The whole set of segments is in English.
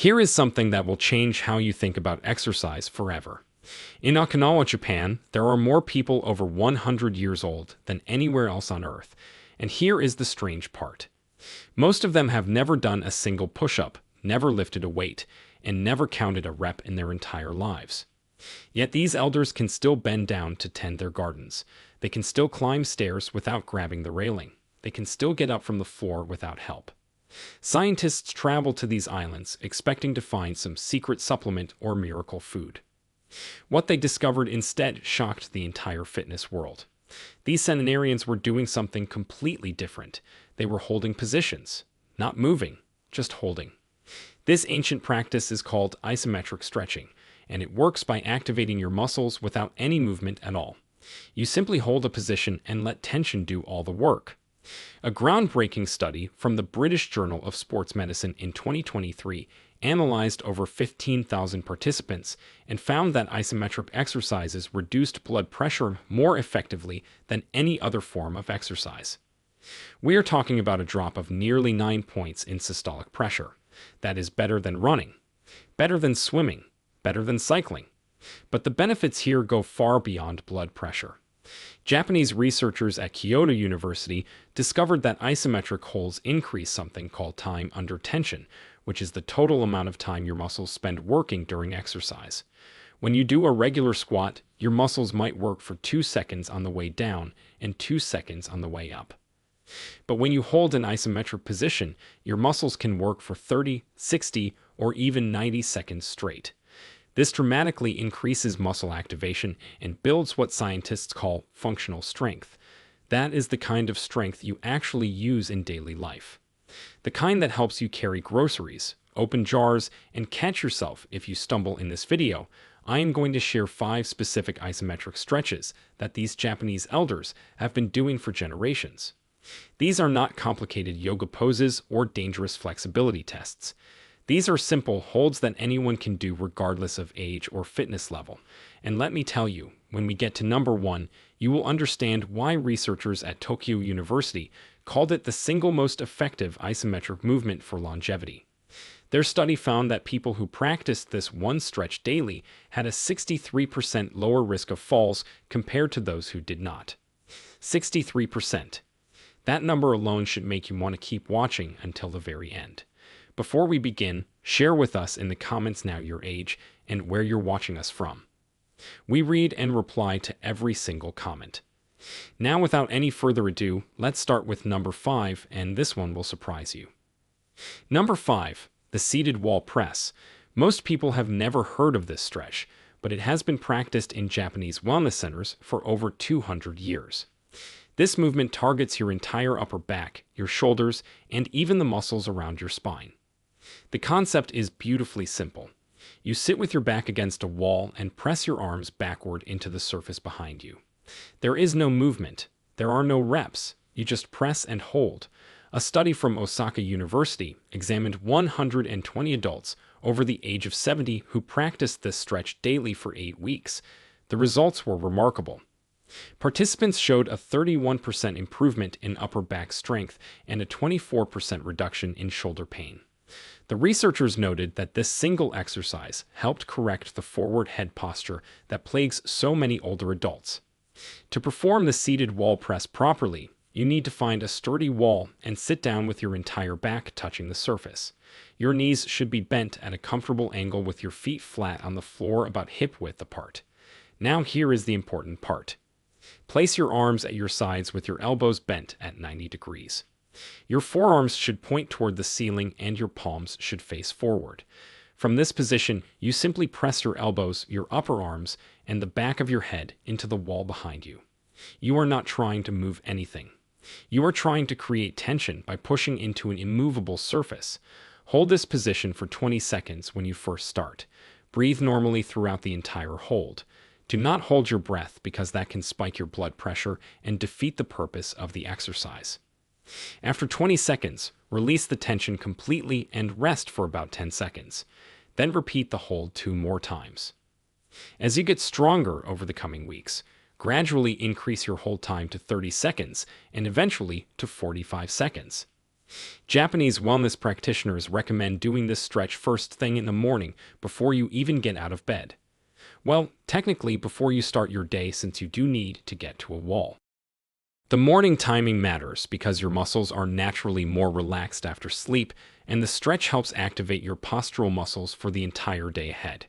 Here is something that will change how you think about exercise forever. In Okinawa, Japan, there are more people over 100 years old than anywhere else on Earth. And here is the strange part. Most of them have never done a single push-up, never lifted a weight, and never counted a rep in their entire lives. Yet these elders can still bend down to tend their gardens. They can still climb stairs without grabbing the railing. They can still get up from the floor without help. Scientists travel to these islands expecting to find some secret supplement or miracle food. What they discovered instead shocked the entire fitness world. These centenarians were doing something completely different. They were holding positions, not moving, just holding. This ancient practice is called isometric stretching, and it works by activating your muscles without any movement at all. You simply hold a position and let tension do all the work. A groundbreaking study from the British Journal of Sports Medicine in 2023 analyzed over 15,000 participants and found that isometric exercises reduced blood pressure more effectively than any other form of exercise. We are talking about a drop of nearly 9 points in systolic pressure. That is better than running, better than swimming, better than cycling. But the benefits here go far beyond blood pressure. Japanese researchers at Kyoto University discovered that isometric holds increase something called time under tension, which is the total amount of time your muscles spend working during exercise. When you do a regular squat, your muscles might work for 2 seconds on the way down and 2 seconds on the way up. But when you hold an isometric position, your muscles can work for 30, 60, or even 90 seconds straight. This dramatically increases muscle activation and builds what scientists call functional strength. That is the kind of strength you actually use in daily life. The kind that helps you carry groceries, open jars, and catch yourself if you stumble. In this video, I am going to share 5 specific isometric stretches that these Japanese elders have been doing for generations. These are not complicated yoga poses or dangerous flexibility tests. These are simple holds that anyone can do regardless of age or fitness level. And let me tell you, when we get to number 1, you will understand why researchers at Tokyo University called it the single most effective isometric movement for longevity. Their study found that people who practiced this one stretch daily had a 63% lower risk of falls compared to those who did not. 63%. That number alone should make you want to keep watching until the very end. Before we begin, share with us in the comments now your age and where you're watching us from. We read and reply to every single comment. Now, without any further ado, let's start with number 5, and this one will surprise you. Number 5, the seated wall press. Most people have never heard of this stretch, but it has been practiced in Japanese wellness centers for over 200 years. This movement targets your entire upper back, your shoulders, and even the muscles around your spine. The concept is beautifully simple. You sit with your back against a wall and press your arms backward into the surface behind you. There is no movement. There are no reps. You just press and hold. A study from Osaka University examined 120 adults over the age of 70 who practiced this stretch daily for 8 weeks. The results were remarkable. Participants showed a 31% improvement in upper back strength and a 24% reduction in shoulder pain. The researchers noted that this single exercise helped correct the forward head posture that plagues so many older adults. To perform the seated wall press properly, you need to find a sturdy wall and sit down with your entire back touching the surface. Your knees should be bent at a comfortable angle with your feet flat on the floor about hip width apart. Now here is the important part. Place your arms at your sides with your elbows bent at 90 degrees. Your forearms should point toward the ceiling and your palms should face forward. From this position, you simply press your elbows, your upper arms, and the back of your head into the wall behind you. You are not trying to move anything. You are trying to create tension by pushing into an immovable surface. Hold this position for 20 seconds when you first start. Breathe normally throughout the entire hold. Do not hold your breath because that can spike your blood pressure and defeat the purpose of the exercise. After 20 seconds, release the tension completely and rest for about 10 seconds. Then repeat the hold 2 more times. As you get stronger over the coming weeks, gradually increase your hold time to 30 seconds and eventually to 45 seconds. Japanese wellness practitioners recommend doing this stretch first thing in the morning before you even get out of bed. Well, technically before you start your day, since you do need to get to a wall. The morning timing matters because your muscles are naturally more relaxed after sleep, and the stretch helps activate your postural muscles for the entire day ahead.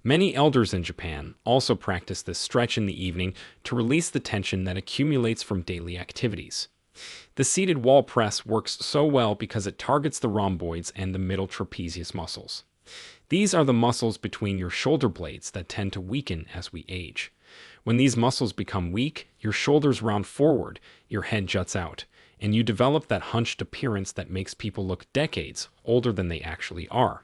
Many elders in Japan also practice this stretch in the evening to release the tension that accumulates from daily activities. The seated wall press works so well because it targets the rhomboids and the middle trapezius muscles. These are the muscles between your shoulder blades that tend to weaken as we age. When these muscles become weak, your shoulders round forward, your head juts out, and you develop that hunched appearance that makes people look decades older than they actually are.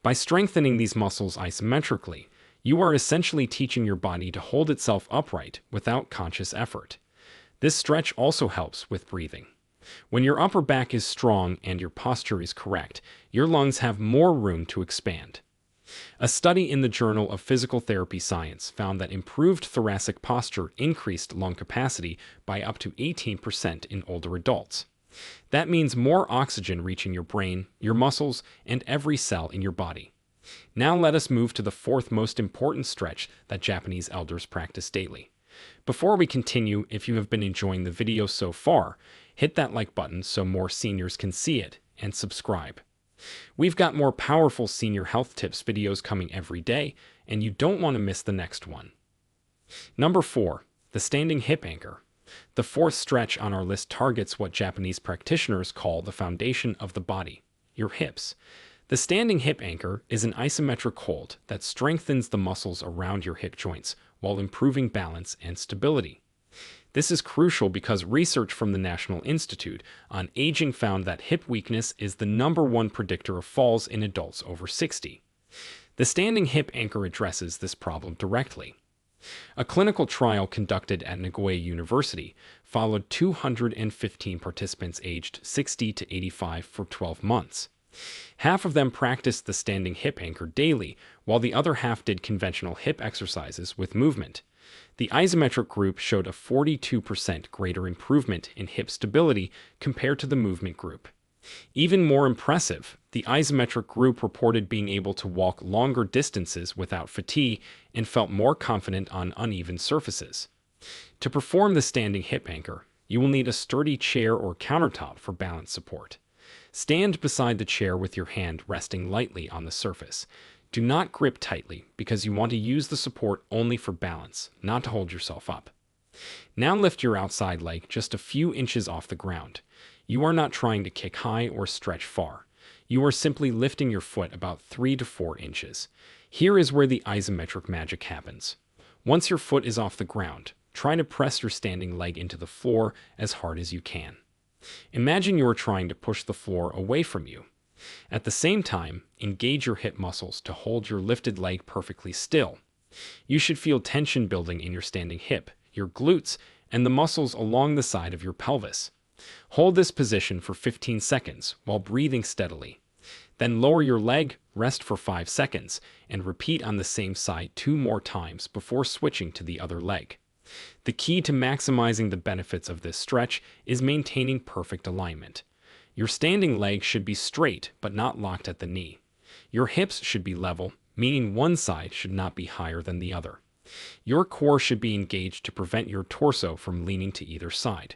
By strengthening these muscles isometrically, you are essentially teaching your body to hold itself upright without conscious effort. This stretch also helps with breathing. When your upper back is strong and your posture is correct, your lungs have more room to expand. A study in the Journal of Physical Therapy Science found that improved thoracic posture increased lung capacity by up to 18% in older adults. That means more oxygen reaching your brain, your muscles, and every cell in your body. Now let us move to the fourth most important stretch that Japanese elders practice daily. Before we continue, if you have been enjoying the video so far, hit that like button so more seniors can see it, and subscribe. We've got more powerful senior health tips videos coming every day, and you don't want to miss the next one. Number 4. The standing hip anchor. The fourth stretch on our list targets what Japanese practitioners call the foundation of the body, your hips. The standing hip anchor is an isometric hold that strengthens the muscles around your hip joints while improving balance and stability. This is crucial because research from the National Institute on Aging found that hip weakness is the #1 predictor of falls in adults over 60. The standing hip anchor addresses this problem directly. A clinical trial conducted at Nagoya University followed 215 participants aged 60 to 85 for 12 months. Half of them practiced the standing hip anchor daily, while the other half did conventional hip exercises with movement. The isometric group showed a 42% greater improvement in hip stability compared to the movement group. Even more impressive, the isometric group reported being able to walk longer distances without fatigue and felt more confident on uneven surfaces. To perform the standing hip anchor, you will need a sturdy chair or countertop for balance support. Stand beside the chair with your hand resting lightly on the surface. Do not grip tightly because you want to use the support only for balance, not to hold yourself up. Now lift your outside leg just a few inches off the ground. You are not trying to kick high or stretch far. You are simply lifting your foot about 3 to 4 inches. Here is where the isometric magic happens. Once your foot is off the ground, try to press your standing leg into the floor as hard as you can. Imagine you are trying to push the floor away from you. At the same time, engage your hip muscles to hold your lifted leg perfectly still. You should feel tension building in your standing hip, your glutes, and the muscles along the side of your pelvis. Hold this position for 15 seconds while breathing steadily. Then lower your leg, rest for 5 seconds, and repeat on the same side 2 more times before switching to the other leg. The key to maximizing the benefits of this stretch is maintaining perfect alignment. Your standing leg should be straight but not locked at the knee. Your hips should be level, meaning one side should not be higher than the other. Your core should be engaged to prevent your torso from leaning to either side.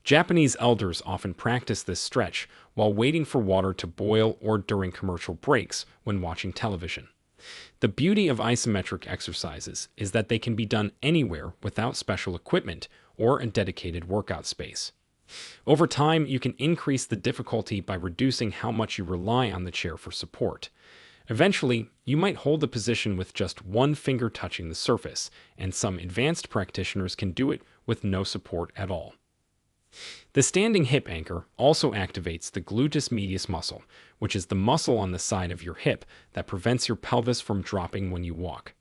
Japanese elders often practice this stretch while waiting for water to boil or during commercial breaks when watching television. The beauty of isometric exercises is that they can be done anywhere without special equipment or a dedicated workout space. Over time, you can increase the difficulty by reducing how much you rely on the chair for support. Eventually, you might hold the position with just one finger touching the surface, and some advanced practitioners can do it with no support at all. The standing hip anchor also activates the gluteus medius muscle, which is the muscle on the side of your hip that prevents your pelvis from dropping when you walk.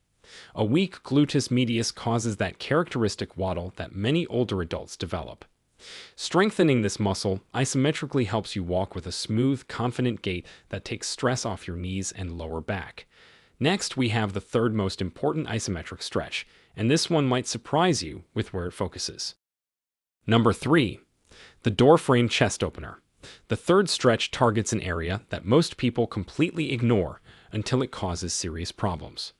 A weak gluteus medius causes that characteristic waddle that many older adults develop. Strengthening this muscle isometrically helps you walk with a smooth, confident gait that takes stress off your knees and lower back. Next, we have the third most important isometric stretch, and this one might surprise you with where it focuses. Number 3. The door frame chest opener. The third stretch targets an area that most people completely ignore until it causes serious problems.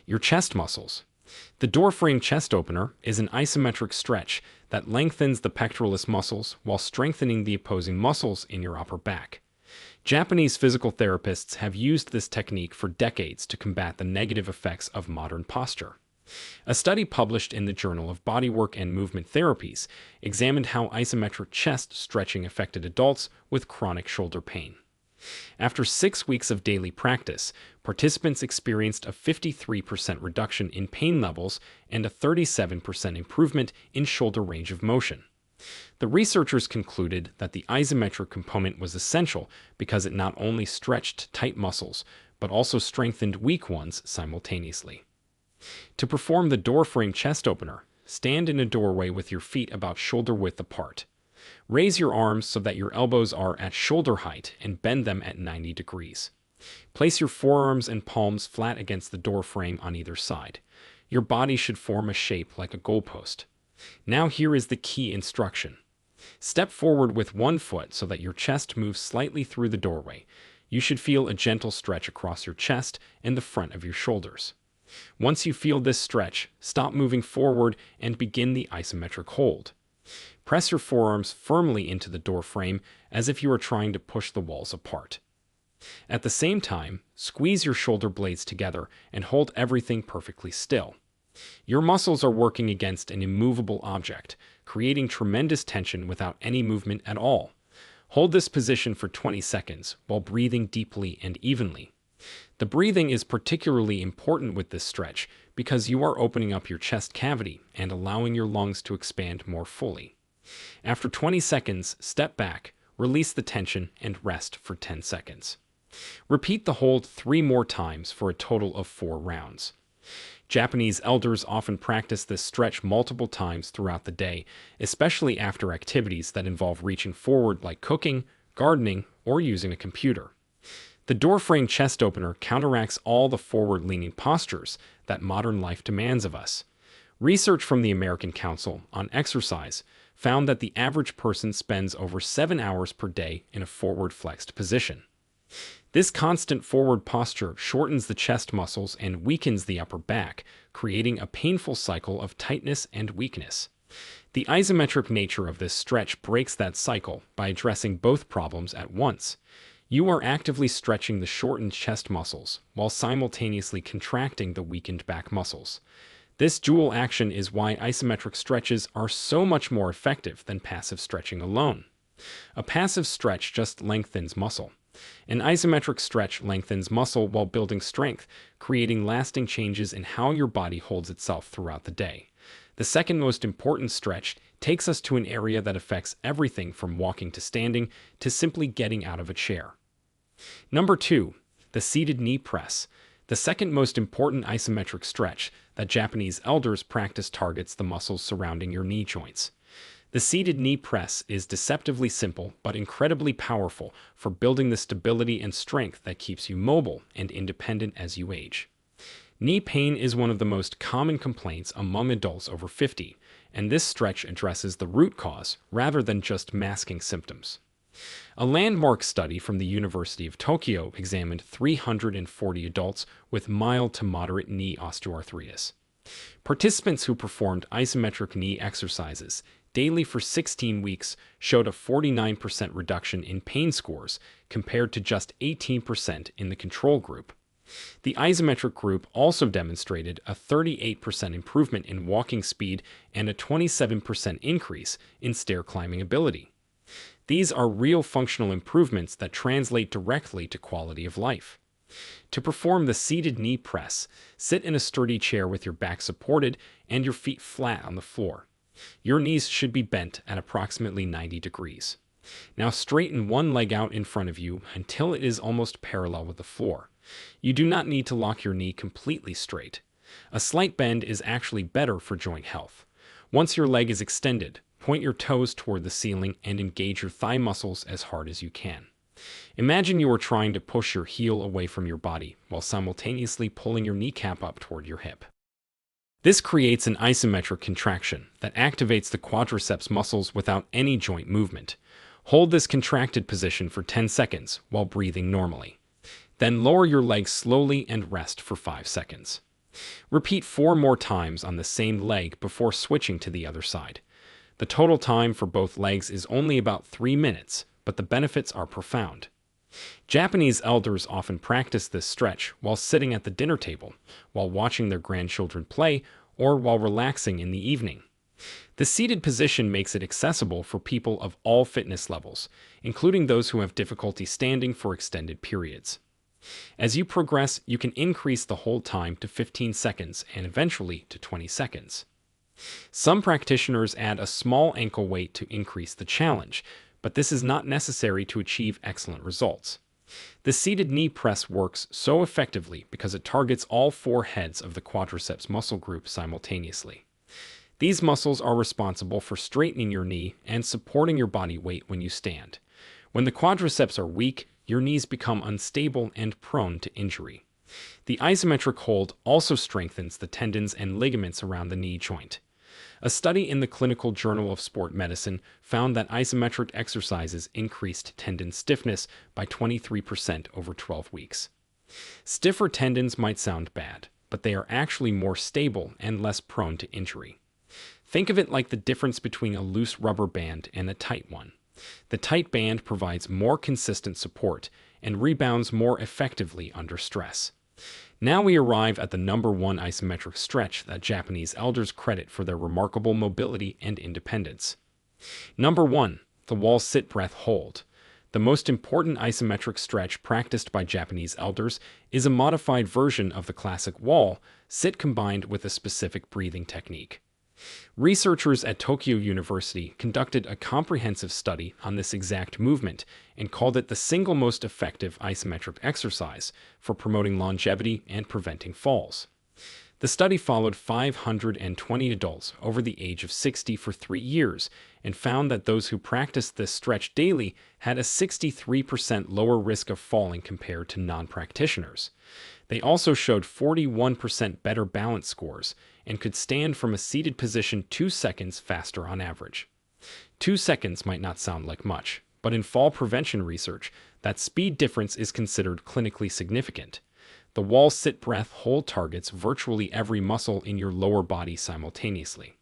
Your chest muscles. The doorframe chest opener is an isometric stretch that lengthens the pectoralis muscles while strengthening the opposing muscles in your upper back. Japanese physical therapists have used this technique for decades to combat the negative effects of modern posture. A study published in the Journal of Bodywork and Movement Therapies examined how isometric chest stretching affected adults with chronic shoulder pain. After 6 weeks of daily practice, participants experienced a 53% reduction in pain levels and a 37% improvement in shoulder range of motion. The researchers concluded that the isometric component was essential because it not only stretched tight muscles, but also strengthened weak ones simultaneously. To perform the doorframe chest opener, stand in a doorway with your feet about shoulder width apart. Raise your arms so that your elbows are at shoulder height and bend them at 90 degrees. Place your forearms and palms flat against the doorframe on either side. Your body should form a shape like a goalpost. Now here is the key instruction. Step forward with one foot so that your chest moves slightly through the doorway. You should feel a gentle stretch across your chest and the front of your shoulders. Once you feel this stretch, stop moving forward and begin the isometric hold. Press your forearms firmly into the doorframe as if you are trying to push the walls apart. At the same time, squeeze your shoulder blades together and hold everything perfectly still. Your muscles are working against an immovable object, creating tremendous tension without any movement at all. Hold this position for 20 seconds while breathing deeply and evenly. The breathing is particularly important with this stretch because you are opening up your chest cavity and allowing your lungs to expand more fully. After 20 seconds, step back, release the tension, and rest for 10 seconds. Repeat the hold 3 more times for a total of 4 rounds. Japanese elders often practice this stretch multiple times throughout the day, especially after activities that involve reaching forward like cooking, gardening, or using a computer. The doorframe chest opener counteracts all the forward-leaning postures that modern life demands of us. Research from the American Council on Exercise found that the average person spends over 7 hours per day in a forward-flexed position. This constant forward posture shortens the chest muscles and weakens the upper back, creating a painful cycle of tightness and weakness. The isometric nature of this stretch breaks that cycle by addressing both problems at once. You are actively stretching the shortened chest muscles while simultaneously contracting the weakened back muscles. This dual action is why isometric stretches are so much more effective than passive stretching alone. A passive stretch just lengthens muscle. An isometric stretch lengthens muscle while building strength, creating lasting changes in how your body holds itself throughout the day. The second most important stretch takes us to an area that affects everything from walking to standing to simply getting out of a chair. Number 2, the seated knee press. The second most important isometric stretch that Japanese elders practice targets the muscles surrounding your knee joints. The seated knee press is deceptively simple but incredibly powerful for building the stability and strength that keeps you mobile and independent as you age. Knee pain is one of the most common complaints among adults over 50, and this stretch addresses the root cause rather than just masking symptoms. A landmark study from the University of Tokyo examined 340 adults with mild to moderate knee osteoarthritis. Participants who performed isometric knee exercises daily for 16 weeks showed a 49% reduction in pain scores compared to just 18% in the control group. The isometric group also demonstrated a 38% improvement in walking speed and a 27% increase in stair climbing ability. These are real functional improvements that translate directly to quality of life. To perform the seated knee press, sit in a sturdy chair with your back supported and your feet flat on the floor. Your knees should be bent at approximately 90 degrees. Now straighten one leg out in front of you until it is almost parallel with the floor. You do not need to lock your knee completely straight. A slight bend is actually better for joint health. Once your leg is extended, point your toes toward the ceiling and engage your thigh muscles as hard as you can. Imagine you are trying to push your heel away from your body while simultaneously pulling your kneecap up toward your hip. This creates an isometric contraction that activates the quadriceps muscles without any joint movement. Hold this contracted position for 10 seconds while breathing normally. Then lower your legs slowly and rest for 5 seconds. Repeat 4 more times on the same leg before switching to the other side. The total time for both legs is only about 3 minutes, but the benefits are profound. Japanese elders often practice this stretch while sitting at the dinner table, while watching their grandchildren play, or while relaxing in the evening. The seated position makes it accessible for people of all fitness levels, including those who have difficulty standing for extended periods. As you progress, you can increase the hold time to 15 seconds and eventually to 20 seconds. Some practitioners add a small ankle weight to increase the challenge, but this is not necessary to achieve excellent results. The seated knee press works so effectively because it targets all 4 heads of the quadriceps muscle group simultaneously. These muscles are responsible for straightening your knee and supporting your body weight when you stand. When the quadriceps are weak, your knees become unstable and prone to injury. The isometric hold also strengthens the tendons and ligaments around the knee joint. A study in the Clinical Journal of Sport Medicine found that isometric exercises increased tendon stiffness by 23% over 12 weeks. Stiffer tendons might sound bad, but they are actually more stable and less prone to injury. Think of it like the difference between a loose rubber band and a tight one. The tight band provides more consistent support and rebounds more effectively under stress. Now we arrive at the number 1 isometric stretch that Japanese elders credit for their remarkable mobility and independence. Number 1. The wall sit breath hold. The most important isometric stretch practiced by Japanese elders is a modified version of the classic wall sit combined with a specific breathing technique. Researchers at Tokyo University conducted a comprehensive study on this exact movement and called it the single most effective isometric exercise for promoting longevity and preventing falls. The study followed 520 adults over the age of 60 for 3 years and found that those who practiced this stretch daily had a 63% lower risk of falling compared to non-practitioners. They also showed 41% better balance scores and could stand from a seated position 2 seconds faster on average. 2 seconds might not sound like much, but in fall prevention research, that speed difference is considered clinically significant. The wall sit breath hold targets virtually every muscle in your lower body simultaneously.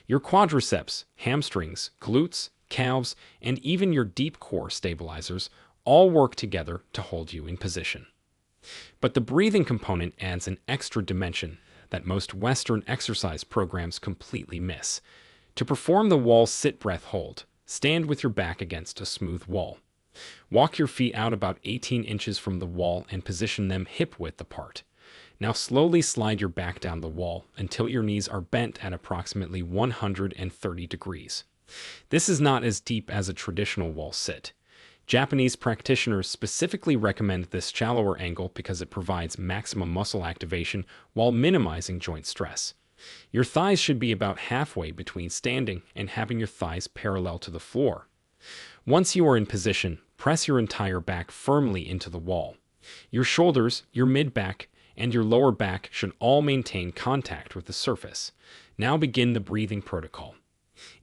Your quadriceps, hamstrings, glutes, calves, and even your deep core stabilizers all work together to hold you in position. But the breathing component adds an extra dimension that most Western exercise programs completely miss. To perform the wall sit breath hold, stand with your back against a smooth wall. Walk your feet out about 18 inches from the wall and position them hip-width apart. Now slowly slide your back down the wall until your knees are bent at approximately 130 degrees. This is not as deep as a traditional wall sit. Japanese practitioners specifically recommend this shallower angle because it provides maximum muscle activation while minimizing joint stress. Your thighs should be about halfway between standing and having your thighs parallel to the floor. Once you are in position, press your entire back firmly into the wall. Your shoulders, your mid-back, and your lower back should all maintain contact with the surface. Now begin the breathing protocol.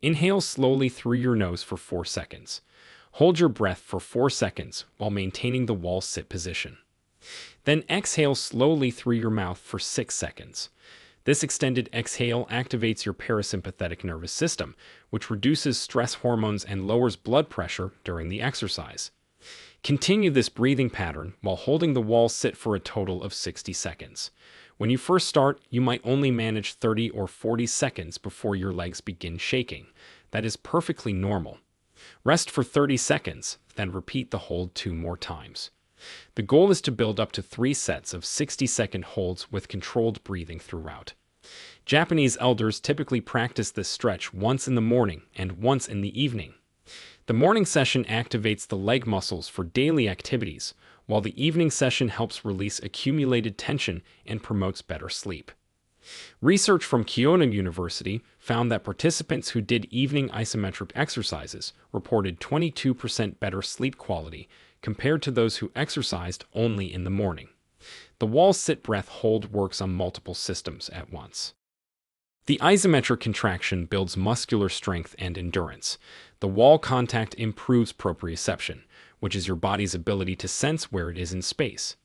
Inhale slowly through your nose for 4 seconds. Hold your breath for 4 seconds while maintaining the wall sit position. Then exhale slowly through your mouth for 6 seconds. This extended exhale activates your parasympathetic nervous system, which reduces stress hormones and lowers blood pressure during the exercise. Continue this breathing pattern while holding the wall sit for a total of 60 seconds. When you first start, you might only manage 30 or 40 seconds before your legs begin shaking. That is perfectly normal. Rest for 30 seconds, then repeat the hold 2 more times. The goal is to build up to 3 sets of 60-second holds with controlled breathing throughout. Japanese elders typically practice this stretch once in the morning and once in the evening. The morning session activates the leg muscles for daily activities, while the evening session helps release accumulated tension and promotes better sleep. Research from Kyoto University found that participants who did evening isometric exercises reported 22% better sleep quality compared to those who exercised only in the morning. The wall sit breath hold works on multiple systems at once. The isometric contraction builds muscular strength and endurance. The wall contact improves proprioception, which is your body's ability to sense where it is in space.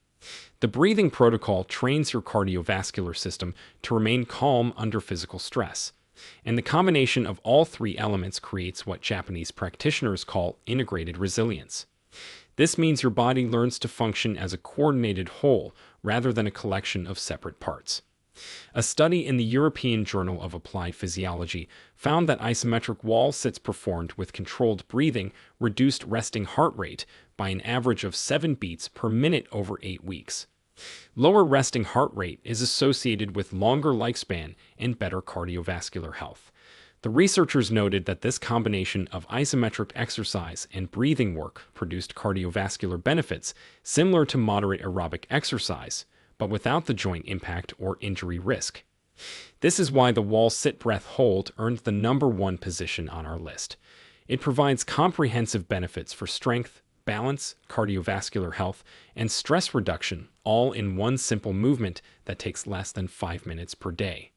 The breathing protocol trains your cardiovascular system to remain calm under physical stress. And the combination of all three elements creates what Japanese practitioners call integrated resilience. This means your body learns to function as a coordinated whole rather than a collection of separate parts. A study in the European Journal of Applied Physiology found that isometric wall sits performed with controlled breathing reduced resting heart rate by an average of 7 beats per minute over 8 weeks. Lower resting heart rate is associated with longer lifespan and better cardiovascular health. The researchers noted that this combination of isometric exercise and breathing work produced cardiovascular benefits similar to moderate aerobic exercise, but without the joint impact or injury risk. This is why the wall sit-breath hold earned the #1 position on our list. It provides comprehensive benefits for strength, balance, cardiovascular health, and stress reduction, all in one simple movement that takes less than 5 minutes per day.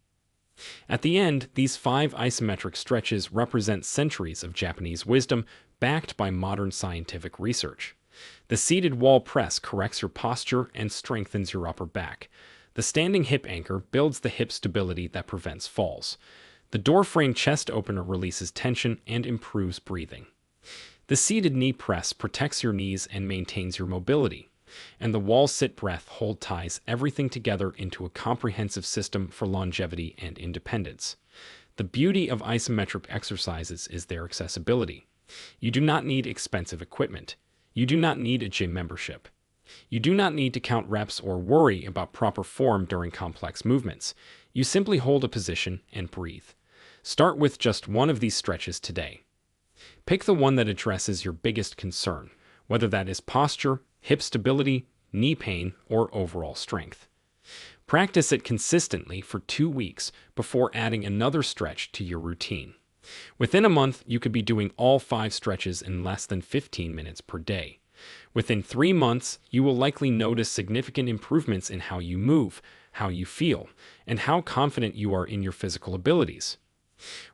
At the end, these 5 isometric stretches represent centuries of Japanese wisdom backed by modern scientific research. The seated wall press corrects your posture and strengthens your upper back. The standing hip anchor builds the hip stability that prevents falls. The door frame chest opener releases tension and improves breathing. The seated knee press protects your knees and maintains your mobility. And the wall sit breath hold ties everything together into a comprehensive system for longevity and independence. The beauty of isometric exercises is their accessibility. You do not need expensive equipment. You do not need a gym membership. You do not need to count reps or worry about proper form during complex movements. You simply hold a position and breathe. Start with just one of these stretches today. Pick the one that addresses your biggest concern, whether that is posture, hip stability, knee pain, or overall strength. Practice it consistently for 2 weeks before adding another stretch to your routine. Within a month, you could be doing all 5 stretches in less than 15 minutes per day. Within 3 months, you will likely notice significant improvements in how you move, how you feel, and how confident you are in your physical abilities.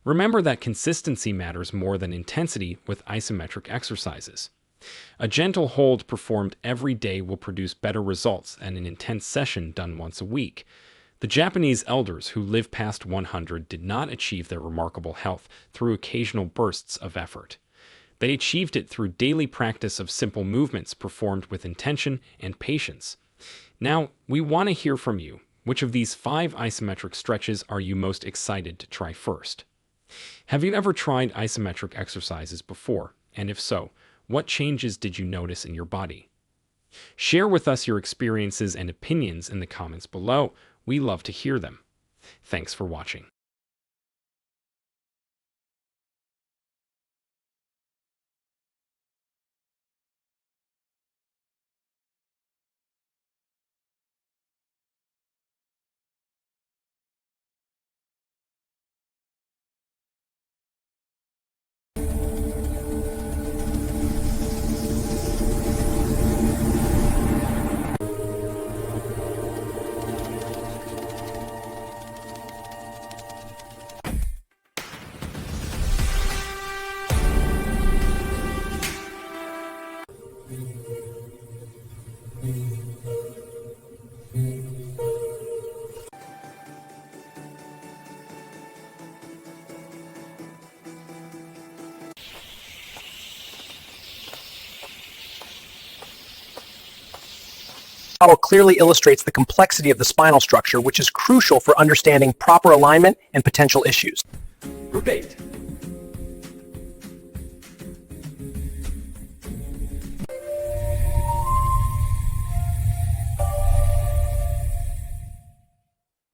Remember that consistency matters more than intensity with isometric exercises. A gentle hold performed every day will produce better results than an intense session done once a week. The Japanese elders who lived past 100 did not achieve their remarkable health through occasional bursts of effort. They achieved it through daily practice of simple movements performed with intention and patience. Now, we want to hear from you. Which of these 5 isometric stretches are you most excited to try first? Have you ever tried isometric exercises before? And if so, what changes did you notice in your body? Share with us your experiences and opinions in the comments below. We love to hear them. Thanks for watching. Model clearly illustrates the complexity of the spinal structure, which is crucial for understanding proper alignment and potential issues. Group 8.